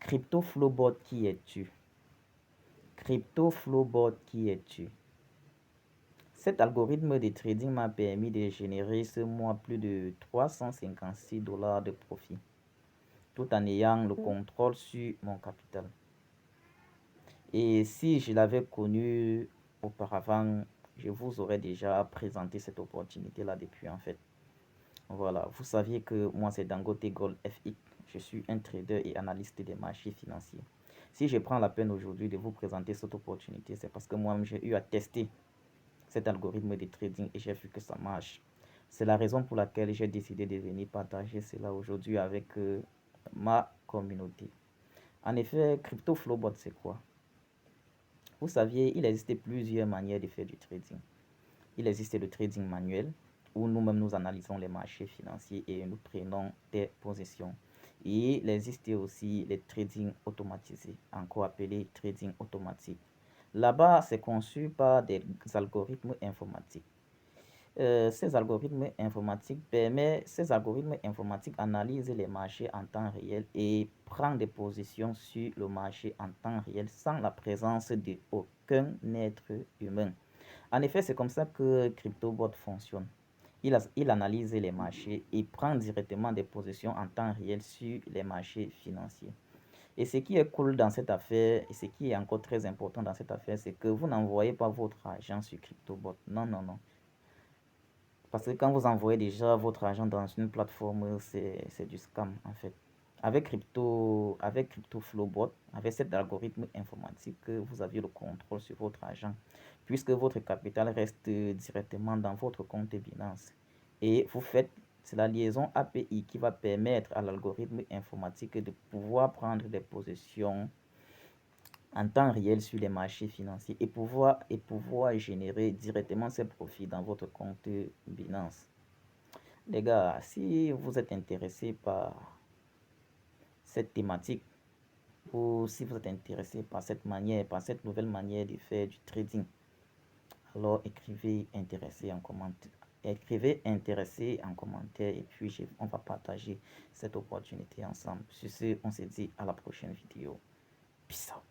CryptoFlowBot, qui es-tu? CryptoFlowBot, qui es-tu? Cet algorithme de trading m'a permis de générer ce mois plus de 356 $ de profit, tout en ayant le contrôle sur mon capital. Et si je l'avais connu auparavant, je vous aurais déjà présenté cette opportunité-là depuis en fait. Voilà, vous saviez que moi c'est Dangote Gold FX. Je suis un trader et analyste des marchés financiers. Si je prends la peine aujourd'hui de vous présenter cette opportunité, c'est parce que moi-même j'ai eu à tester cet algorithme de trading et j'ai vu que ça marche. C'est la raison pour laquelle j'ai décidé de venir partager cela aujourd'hui avec ma communauté. En effet, CryptoFlowBot, c'est quoi? Vous saviez, il existe plusieurs manières de faire du trading. Il existe le trading manuel, où nous-mêmes nous analysons les marchés financiers et nous prenons des positions. Et il existe aussi le trading automatisé, encore appelé trading automatique. Là-bas, c'est conçu par des algorithmes informatiques. Ces algorithmes informatiques analysent les marchés en temps réel et prennent des positions sur le marché en temps réel sans la présence d'aucun être humain. En effet, c'est comme ça que CryptoBot fonctionne. Il analyse les marchés et prend directement des positions en temps réel sur les marchés financiers. Et ce qui est cool dans cette affaire, et ce qui est encore très important dans cette affaire, c'est que vous n'envoyez pas votre argent sur CryptoBot. Non, non, non. Parce que quand vous envoyez déjà votre argent dans une plateforme, c'est du scam en fait. Avec CryptoFlowBot, avec cet algorithme informatique, vous avez le contrôle sur votre argent, puisque votre capital reste directement dans votre compte Binance. Et vous faites, c'est la liaison API qui va permettre à l'algorithme informatique de pouvoir prendre des positions en temps réel sur les marchés financiers et pouvoir générer directement ces profits dans votre compte Binance. Les gars, si vous êtes intéressé par cette thématique ou si vous êtes intéressé par cette nouvelle manière de faire du trading, alors écrivez intéressé en commentaire. Et puis on va partager cette opportunité ensemble. Sur ce, on se dit à la prochaine vidéo. Peace out.